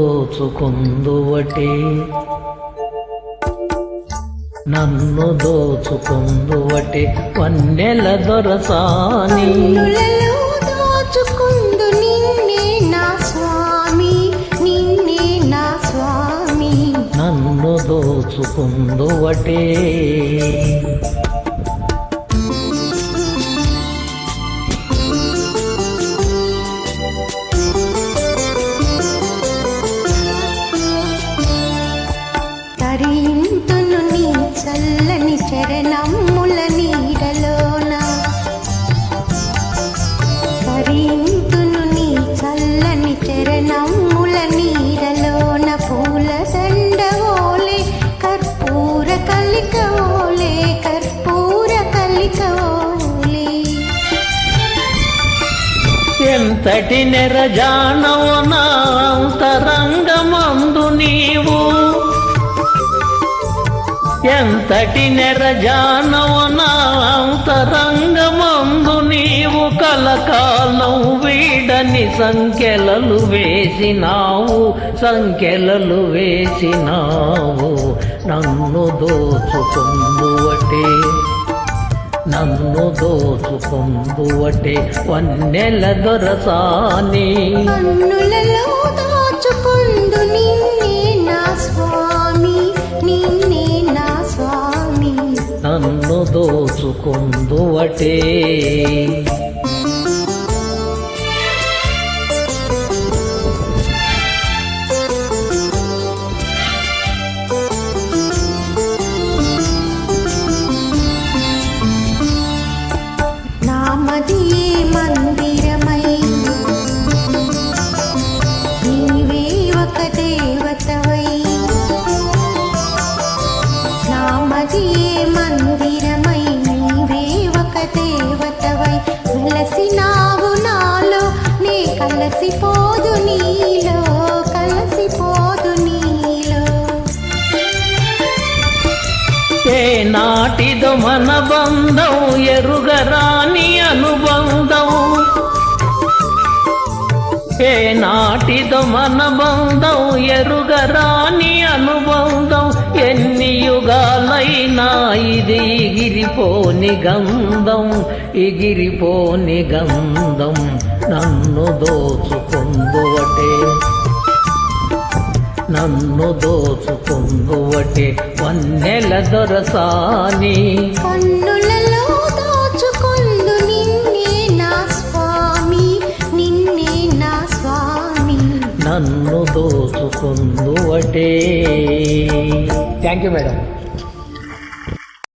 దోచుకుందువటే నన్ను దోచుకుందువటే వన్నెల దొరసాని దోచుకుందు నిన్నే నా స్వామి నిన్నే నా స్వామి నన్ను దోచుకుందువటే తరింతును నీ చల్లని చరణముల నీడలోన తరింతును నీ చల్లని చరణముల నీడలోన పూల దండవోలే కర్పూర కలికవోలే కర్పూర కలికవోలే ఎంతటి నెరజానవు నా అంతరంగమందు నీవు ఎంతటి నెరజానవు నా అంతరంగమందు నీవు కలకాలం వీడని సంఖ్యలలు వేసినావు సంఖ్యలలు వేసినావు నన్ను దోచుకుందువటే నన్ను దోచుకుందువటే వన్నెల దొరసాని కన్నులలో దోచుకుందు నిన్నే నా స్వామి నిన్నే నా స్వామి నన్ను దోచుకుందువటే నామదియే మందిరమై నీవే ఒక దేవతవై నామదియే మందిరమై నీవే ఒక దేవతవై వెలసినావు నాలో నే కలసిపోదు నీలో కలసిపోదు నీలో ఏ నాటిదో మన బంధం ఎరుగరాని అనుబంధం ఏ నాటిదో మన బంధం ఎరుగరాని అనుబంధం ఎన్ని యుగాలైనా ఇది ఎగిరిపోని గంధం ఎగిరిపోని గంధం నన్ను దోచుకుందువటే నన్ను దోచుకుందువటే వన్నెల దొరసాని కన్నులలో దోచుకుందు నిన్నే నా స్వామి నిన్నే నా స్వామి నన్ను దోచుకుందువటే థ్యాంక్ యూ మేడం.